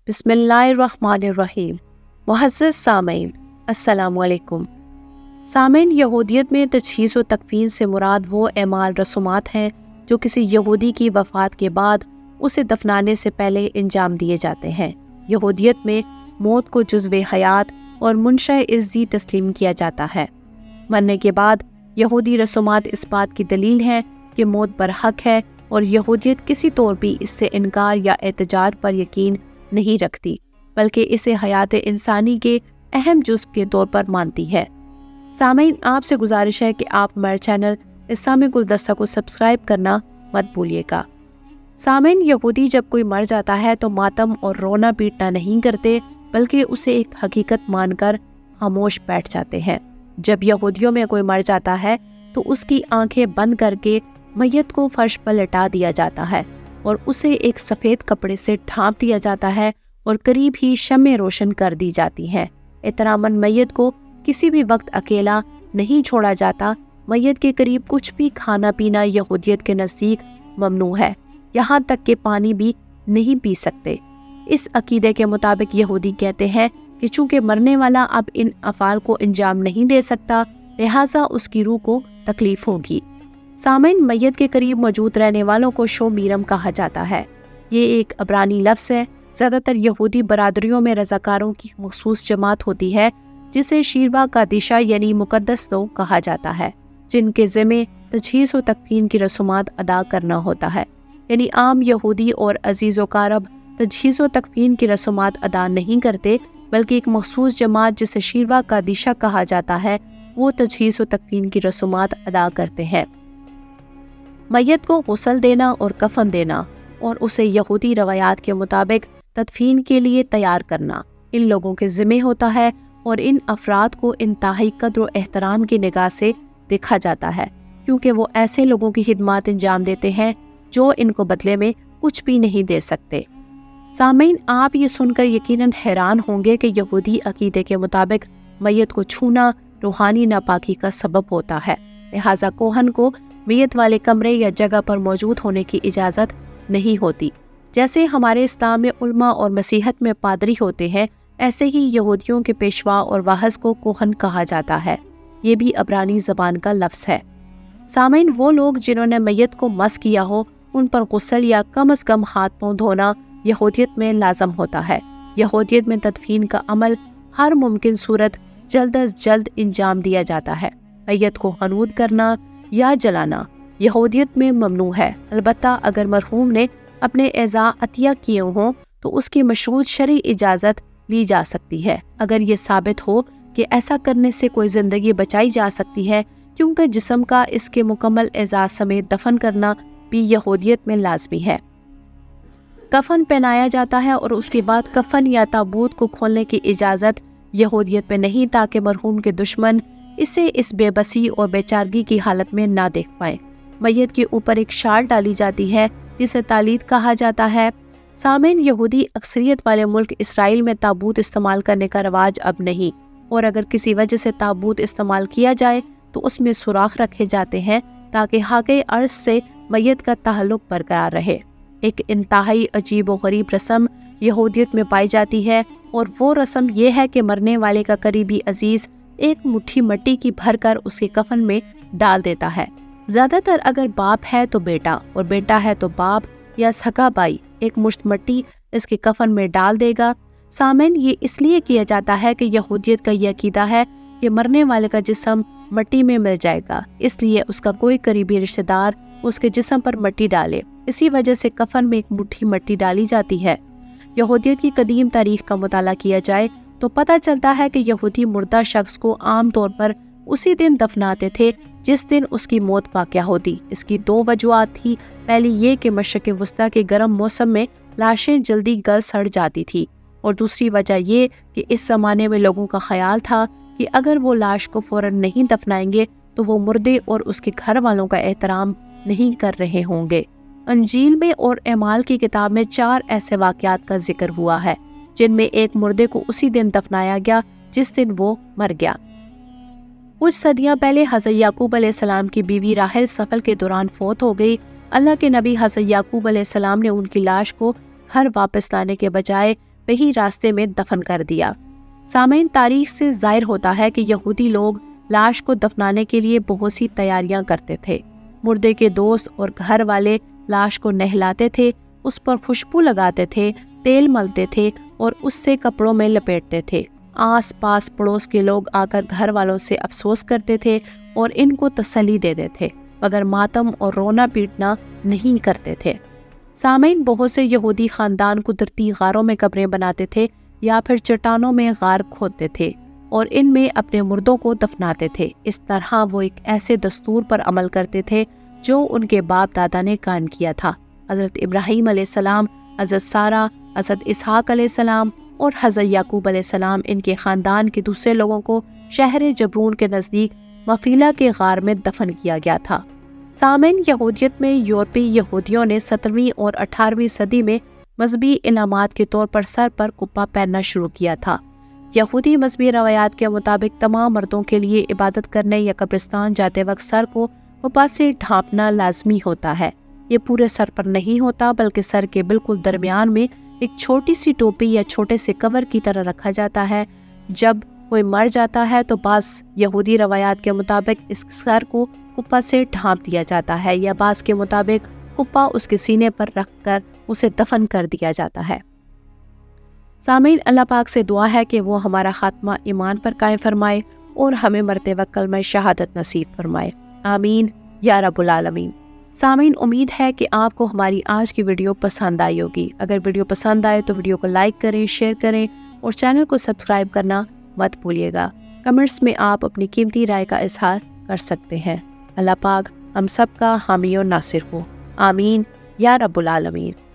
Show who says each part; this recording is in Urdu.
Speaker 1: بسم اللہ الرحمن الرحیم۔ معزز سامعین، السلام علیکم۔ سامعین، یہودیت میں تجہیز و تکفین سے مراد وہ اعمال رسومات ہیں جو کسی یہودی کی وفات کے بعد اسے دفنانے سے پہلے انجام دیے جاتے ہیں۔ یہودیت میں موت کو جزو حیات اور منشأ عزی تسلیم کیا جاتا ہے۔ مرنے کے بعد یہودی رسومات اس بات کی دلیل ہیں کہ موت برحق ہے، اور یہودیت کسی طور بھی اس سے انکار یا احتجاج پر یقین نہیں رکھتی، بلکہ اسے حیات انسانی کے اہم جزو کے طور پر مانتی ہے۔ سامعین، آپ سے گزارش ہے کہ آپ ہمارے چینل اسلامک گلدستہ کو سبسکرائب کرنا مت بھولیے گا۔ سامعین، یہودی جب کوئی مر جاتا ہے تو ماتم اور رونا پیٹنا نہیں کرتے، بلکہ اسے ایک حقیقت مان کر خاموش بیٹھ جاتے ہیں۔ جب یہودیوں میں کوئی مر جاتا ہے تو اس کی آنکھیں بند کر کے میت کو فرش پر لٹا دیا جاتا ہے اور اسے ایک سفید کپڑے سے ڈھانپ دیا جاتا ہے اور قریب ہی شمع روشن کر دی جاتی ہیں۔ احتراماً میت کو کسی بھی وقت اکیلا نہیں چھوڑا جاتا۔ میت کے قریب کچھ بھی کھانا پینا یہودیت کے نزدیک ممنوع ہے، یہاں تک کہ پانی بھی نہیں پی سکتے۔ اس عقیدے کے مطابق یہودی کہتے ہیں کہ چونکہ مرنے والا اب ان افعال کو انجام نہیں دے سکتا، لہٰذا اس کی روح کو تکلیف ہوگی۔ سامعین، میت کے قریب موجود رہنے والوں کو شو میرم کہا جاتا ہے۔ یہ ایک عبرانی لفظ ہے۔ زیادہ تر یہودی برادریوں میں رضاکاروں کی مخصوص جماعت ہوتی ہے جسے شیروا قادشہ یعنی مقدس لوگ کہا جاتا ہے، جن کے ذمہ تجہیز و تکفین کی رسومات ادا کرنا ہوتا ہے۔ یعنی عام یہودی اور عزیز و کارب تجہیز و تکفین کی رسومات ادا نہیں کرتے، بلکہ ایک مخصوص جماعت جسے شیروا قادشہ کہا جاتا ہے وہ تجہیز و تکفین کی رسومات ادا کرتے ہیں۔ میت کو غسل دینا اور کفن دینا اور اسے یہودی روایات کے مطابق تدفین کے لیے تیار کرنا ان لوگوں کے ذمہ ہوتا ہے، اور ان افراد کو انتہائی قدر و احترام کی نگاہ سے دیکھا جاتا ہے، کیونکہ وہ ایسے لوگوں کی خدمات انجام دیتے ہیں جو ان کو بدلے میں کچھ بھی نہیں دے سکتے۔ سامعین، آپ یہ سن کر یقیناً حیران ہوں گے کہ یہودی عقیدے کے مطابق میت کو چھونا روحانی ناپاکی کا سبب ہوتا ہے، لہٰذا کوہن کو میت والے کمرے یا جگہ پر موجود ہونے کی اجازت نہیں ہوتی۔ جیسے ہمارے اسلام میں علماء اور مسیحیت میں پادری ہوتے ہیں، ایسے ہی یہودیوں کے پیشوا اور واعظ کو کوہن کہا جاتا ہے۔ یہ بھی عبرانی زبان کا لفظ ہے۔ سامعین، وہ لوگ جنہوں نے میت کو مس کیا ہو ان پر غسل یا کم از کم ہاتھ پاؤں دھونا یہودیت میں لازم ہوتا ہے۔ یہودیت میں تدفین کا عمل ہر ممکن صورت جلد از جلد انجام دیا جاتا ہے۔ میت کو حنوط کرنا یا جلانا یہودیت میں ممنوع ہے، البتہ اگر مرحوم نے اپنے اعضاء عطیہ کیے ہوں تو اس کی مشروط شرعی اجازت لی جا سکتی ہے، اگر یہ ثابت ہو کہ ایسا کرنے سے کوئی زندگی بچائی جا سکتی ہے، کیونکہ جسم کا اس کے مکمل اعضاء سمیت دفن کرنا بھی یہودیت میں لازمی ہے۔ کفن پہنایا جاتا ہے اور اس کے بعد کفن یا تابوت کو کھولنے کی اجازت یہودیت میں نہیں، تاکہ مرحوم کے دشمن اسے اس بے بسی اور بے چارگی کی حالت میں نہ دیکھ پائیں۔ میت کے اوپر ایک شال ڈالی جاتی ہے جسے تالید کہا جاتا ہے۔ سامعین، یہودی اکثریت والے ملک اسرائیل میں تابوت استعمال کرنے کا رواج اب نہیں، اور اگر کسی وجہ سے تابوت استعمال کیا جائے تو اس میں سوراخ رکھے جاتے ہیں تاکہ حاکے ارض سے میت کا تعلق برقرار رہے۔ ایک انتہائی عجیب و غریب رسم یہودیت میں پائی جاتی ہے، اور وہ رسم یہ ہے کہ مرنے والے کا قریبی عزیز ایک مٹھی مٹی کی بھر کر اس کے کفن میں ڈال دیتا ہے۔ زیادہ تر اگر باپ ہے تو بیٹا، اور بیٹا ہے تو باپ یا سگا بھائی ایک مشت مٹی اس کے کفن میں ڈال دے گا۔ سامعین، یہ اس لیے کیا جاتا ہے کہ یہودیت کا یہ عقیدہ ہے کہ مرنے والے کا جسم مٹی میں مل جائے گا، اس لیے اس کا کوئی قریبی رشتہ دار اس کے جسم پر مٹی ڈالے۔ اسی وجہ سے کفن میں ایک مٹھی مٹی ڈالی جاتی ہے۔ یہودیت کی قدیم تاریخ کا مطالعہ کیا جائے تو پتہ چلتا ہے کہ یہودی مردہ شخص کو عام طور پر اسی دن دفناتے تھے جس دن اس کی موت واقع ہوتی۔ اس کی دو وجوہات تھی۔ پہلی یہ کہ مشرق وسطیٰ کے گرم موسم میں لاشیں جلدی گل سڑ جاتی تھی، اور دوسری وجہ یہ کہ اس زمانے میں لوگوں کا خیال تھا کہ اگر وہ لاش کو فوراً نہیں دفنائیں گے تو وہ مردے اور اس کے گھر والوں کا احترام نہیں کر رہے ہوں گے۔ انجیل میں اور اعمال کی کتاب میں 4 ایسے واقعات کا ذکر ہوا ہے جن میں ایک مردے کو اسی دن دفنایا گیا جس دن وہ مر گیا۔ کچھ صدیاں پہلے حضرت یعقوب علیہ السلام کی بیوی راحل سفر کے دوران فوت ہو گئی۔ اللہ کے نبی حضرت یعقوب علیہ السلام نے ان کی لاش کو گھر واپس لانے کے بجائے وہی راستے میں دفن کر دیا۔ سامعین، تاریخ سے ظاہر ہوتا ہے کہ یہودی لوگ لاش کو دفنانے کے لیے بہت سی تیاریاں کرتے تھے۔ مردے کے دوست اور گھر والے لاش کو نہلاتے تھے، اس پر خوشبو لگاتے تھے، تیل ملتے تھے اور اس سے کپڑوں میں لپیٹتے تھے۔ آس پاس پڑوس کے لوگ آ کر گھر والوں سے افسوس کرتے تھے اور ان کو تسلی دیتے تھے، مگر ماتم اور رونا پیٹنا نہیں کرتے تھے۔ سامعین، بہت سے یہودی خاندان قدرتی غاروں میں قبریں بناتے تھے یا پھر چٹانوں میں غار کھودتے تھے اور ان میں اپنے مردوں کو دفناتے تھے۔ اس طرح وہ ایک ایسے دستور پر عمل کرتے تھے جو ان کے باپ دادا نے قائم کیا تھا۔ حضرت ابراہیم علیہ السلام، حضرت سارہ، حضرت اسحاق علیہ السلام اور حضرت یعقوب علیہ السلام، ان کے خاندان کے دوسرے لوگوں کو شہر جبرون کے نزدیک مفیلا کے غار میں دفن کیا گیا تھا۔ سامعین، یہودیت میں یورپی یہودیوں نے 17ویں اور 18ویں صدی میں مذہبی علامات کے طور پر سر پر کپا پہننا شروع کیا تھا۔ یہودی مذہبی روایات کے مطابق تمام مردوں کے لیے عبادت کرنے یا قبرستان جاتے وقت سر کو کپا سے ڈھانپنا لازمی ہوتا ہے۔ یہ پورے سر پر نہیں ہوتا بلکہ سر کے بالکل درمیان میں ایک چھوٹی سی ٹوپی یا چھوٹے سے کور کی طرح رکھا جاتا ہے۔ جب کوئی مر جاتا ہے تو بعض یہودی روایات کے مطابق اس سر کو کپا سے ڈھانپ دیا جاتا ہے یا بعض کے مطابق کپا اس کے سینے پر رکھ کر اسے دفن کر دیا جاتا ہے۔ سامعین، اللہ پاک سے دعا ہے کہ وہ ہمارا خاتمہ ایمان پر قائم فرمائے اور ہمیں مرتے وقت کلمہ شہادت نصیب فرمائے، آمین یا رب العالمین۔ سامعین، امید ہے کہ آپ کو ہماری آج کی ویڈیو پسند آئی ہوگی۔ اگر ویڈیو پسند آئے تو ویڈیو کو لائک کریں، شیئر کریں اور چینل کو سبسکرائب کرنا مت بھولیے گا۔ کمنٹس میں آپ اپنی قیمتی رائے کا اظہار کر سکتے ہیں۔ اللہ پاک ہم سب کا حامی و ناصر ہو، آمین یا رب العالمین۔